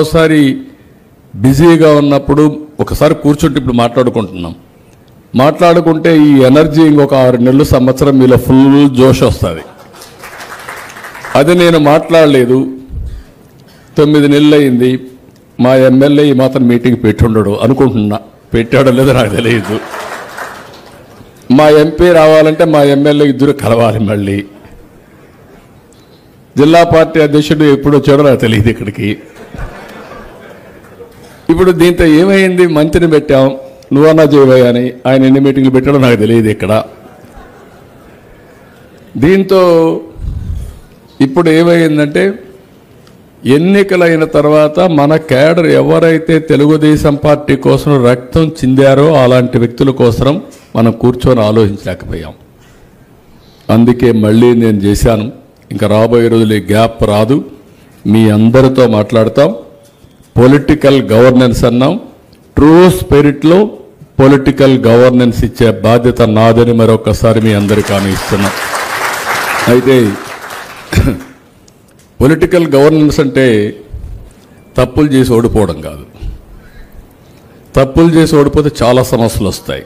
ఒక్కోసారి బిజీగా ఉన్నప్పుడు ఒకసారి కూర్చుంటే ఇప్పుడు మాట్లాడుకుంటున్నాం, మాట్లాడుకుంటే ఈ ఎనర్జీ ఇంకొక 6 నెలలు సంవత్సరం మీలో ఫుల్ జోష్ వస్తుంది. అది నేను మాట్లాడలేదు, 9 నెలలు అయింది, మా ఎమ్మెల్యే ఈ మాత్రం మీటింగ్ పెట్టుండడు అనుకుంటున్నా, పెట్టాడో లేదో నాకు తెలియదు. మా ఎంపీ రావాలంటే మా ఎమ్మెల్యే ఇద్దరు కలవాలి, మళ్ళీ జిల్లా పార్టీ అధ్యక్షుడు ఎప్పుడు వచ్చాడో నాకు తెలియదు ఇక్కడికి. ఇప్పుడు దీంతో ఏమైంది, మంత్రిని పెట్టాం, నువ్వన్నా చేయబోయా అని, ఆయన ఎన్ని మీటింగ్లు పెట్టాడో నాకు తెలియదు ఇక్కడ. దీంతో ఇప్పుడు ఏమైందంటే ఎన్నికలైన తర్వాత మన క్యాడర్ ఎవరైతే తెలుగుదేశం పార్టీ కోసం రక్తం చిందారో అలాంటి వ్యక్తుల కోసం మనం కూర్చొని ఆలోచించలేకపోయాం. అందుకే మళ్ళీ నేను చేశాను. ఇంకా రాబోయే రోజులు ఈ గ్యాప్ రాదు, మీ అందరితో మాట్లాడతాం. పొలిటికల్ గవర్నెన్స్ అన్నాం, ట్రూ స్పిరిట్లో పొలిటికల్ గవర్నెన్స్ ఇచ్చే బాధ్యత నాదని మరొకసారి మీ అందరికీ హామీ ఇస్తున్నాం. అయితే పొలిటికల్ గవర్నెన్స్ అంటే తప్పులు చేసి ఓడిపోవడం కాదు. తప్పులు చేసి ఓడిపోతే చాలా సమస్యలు వస్తాయి.